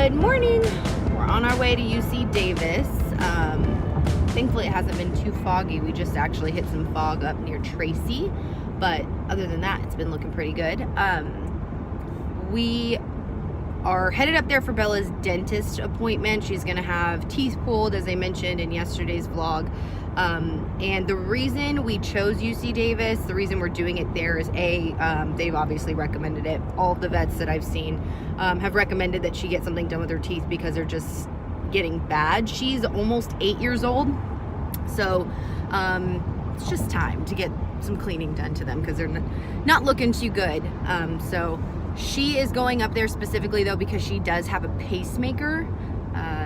Good morning. We're on our way to UC Davis. Thankfully it hasn't been too foggy. We just actually hit some fog up near Tracy, but other than that, it's been looking pretty good. We are headed up there for Bella's dentist appointment. She's gonna have teeth pulled, as I mentioned in yesterday's vlog. And the reason we chose UC Davis, the reason we're doing it there is they've obviously recommended it. All of the vets that I've seen have recommended that she get something done with her teeth because they're just getting bad. She's almost 8 years old, so it's just time to get some cleaning done to them because they're not looking too good. So she is going up there specifically though because she does have a pacemaker.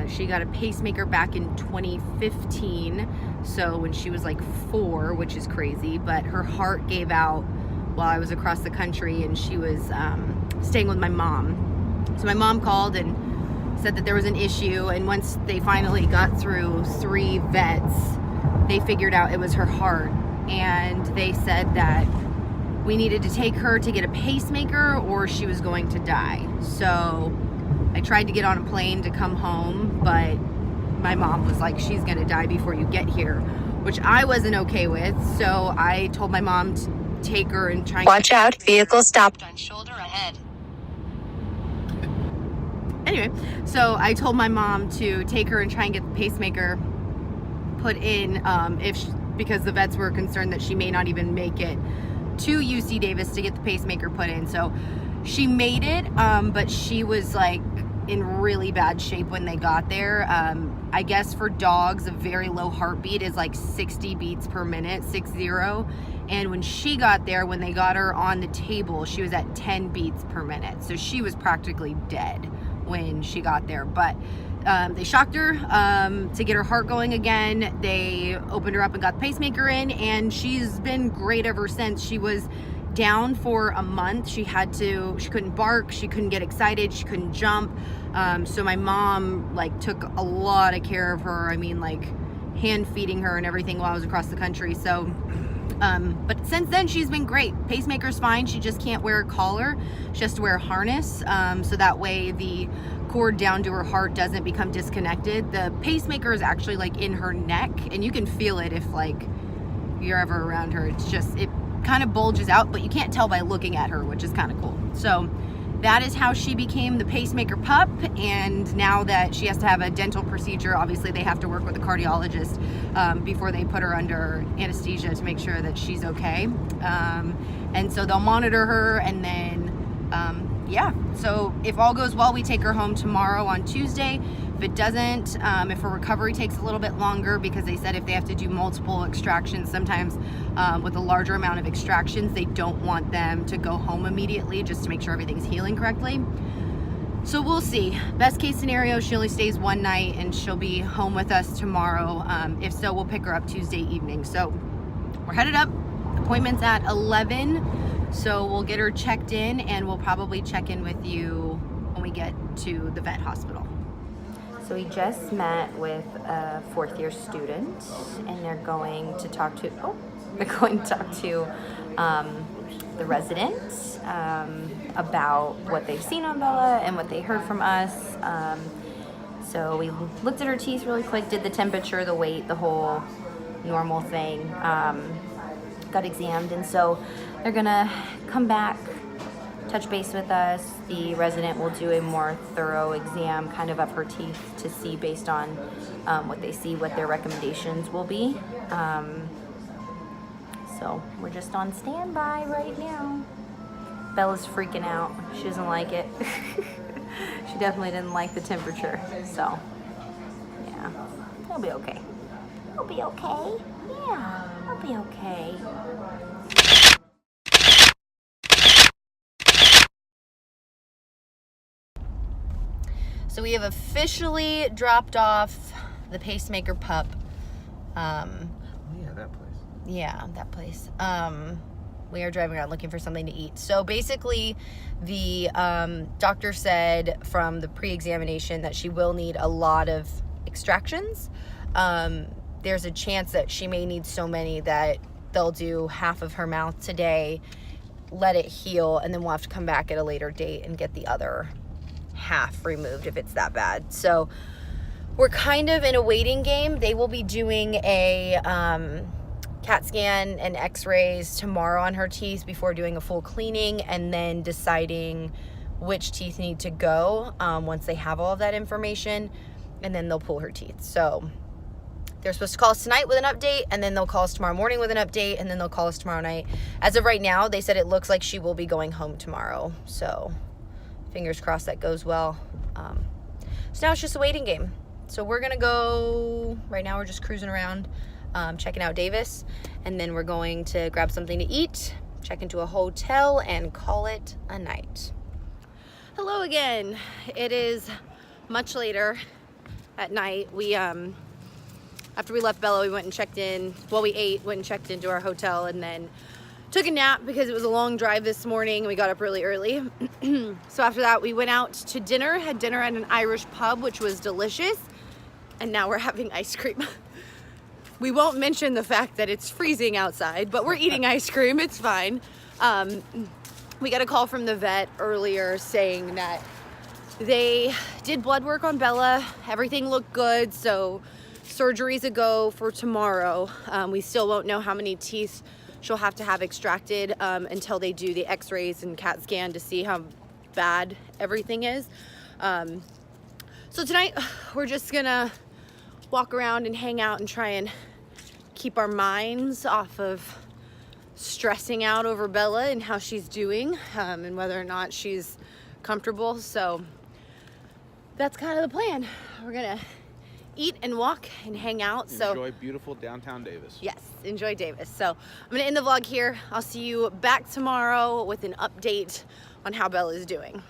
She got a pacemaker back in 2015, so when she was like 4, which is crazy, but her heart gave out while I was across the country and she was staying with my mom. So my mom called and said that there was an issue, and once they finally got through 3 vets, they figured out it was her heart, and they said that we needed to take her to get a pacemaker or she was going to die. So I tried to get on a plane to come home, but my mom was like, she's gonna die before you get here, which I wasn't okay with. So I told my mom to take her and try and watch out, vehicle stopped on shoulder ahead. Anyway, so I told my mom to take her and try and get the pacemaker put in because the vets were concerned that she may not even make it to UC Davis to get the pacemaker put in. So she made it, but she was like in really bad shape when they got there. I guess for dogs, a very low heartbeat is like 60 beats per minute, 60. And when she got there, when they got her on the table, she was at 10 beats per minute. So she was practically dead when she got there. But they shocked her to get her heart going again. They opened her up and got the pacemaker in, and she's been great ever since. She was down for a month. She couldn't bark, she couldn't get excited, she couldn't jump. So my mom like took a lot of care of her. I mean, like hand feeding her and everything while I was across the country. So but since then she's been great. Pacemaker's fine, she just can't wear a collar. She has to wear a harness, so that way the cord down to her heart doesn't become disconnected. The pacemaker is actually like in her neck, and you can feel it if like you're ever around her. It's just, it kind of bulges out, but you can't tell by looking at her, which is kind of cool. So that is how she became the pacemaker pup. And now that she has to have a dental procedure, obviously they have to work with a cardiologist before they put her under anesthesia to make sure that she's okay. And so they'll monitor her, and then yeah, so if all goes well, we take her home tomorrow on Tuesday. If it doesn't, if her recovery takes a little bit longer, because they said if they have to do multiple extractions, sometimes with a larger amount of extractions, they don't want them to go home immediately just to make sure everything's healing correctly. So we'll see. Best case scenario, she only stays 1 night and she'll be home with us tomorrow. If so, we'll pick her up Tuesday evening. So we're headed up. Appointment's at 11. So we'll get her checked in, and we'll probably check in with you when we get to the vet hospital. So we just met with a 4th-year student, and they're going to talk to the residents about what they've seen on Bella and what they heard from us. So we looked at her teeth really quick, did the temperature, the weight, the whole normal thing, got examined, and so they're gonna come back, touch base with us. The resident will do a more thorough exam kind of her teeth to see, based on what they see, what their recommendations will be. So we're just on standby right now. Bella's freaking out. She doesn't like it. She definitely didn't like the temperature. So yeah, it'll be okay. It'll be okay. Yeah, it'll be okay. So we have officially dropped off the pacemaker pup. Yeah, that place. Yeah, that place. We are driving around looking for something to eat. So basically, the doctor said from the pre-examination that she will need a lot of extractions. There's a chance that she may need so many that they'll do half of her mouth today, let it heal, and then we'll have to come back at a later date and get the other half removed if it's that bad. So we're kind of in a waiting game. They will be doing a CAT scan and x-rays tomorrow on her teeth before doing a full cleaning, and then deciding which teeth need to go once they have all of that information, and then they'll pull her teeth. So they're supposed to call us tonight with an update, and then they'll call us tomorrow morning with an update, and then they'll call us tomorrow night. As of right now, they said it looks like she will be going home tomorrow. So fingers crossed that goes well. So now it's just a waiting game. So we're gonna go, right now we're just cruising around, checking out Davis, and then we're going to grab something to eat, check into a hotel, and call it a night. Hello again. It is much later at night. We, after we left Bella, we went and checked in, well, we ate, went and checked into our hotel, and then took a nap because it was a long drive this morning. We got up really early. So after that, we went out to dinner, had dinner at an Irish pub, which was delicious. And now we're having ice cream. We won't mention the fact that it's freezing outside, but we're eating ice cream, it's fine. We got a call from the vet earlier saying that they did blood work on Bella. Everything looked good, so surgery's a go for tomorrow. We still won't know how many teeth she'll have to have extracted until they do the x-rays and CAT scan to see how bad everything is. So tonight we're just gonna walk around and hang out and try and keep our minds off of stressing out over Bella and how she's doing, and whether or not she's comfortable. So that's kind of the plan. We're gonna eat and walk and hang out. So enjoy beautiful downtown Davis. Yes, enjoy Davis. So I'm gonna end the vlog here. I'll see you back tomorrow with an update on how Bella's doing.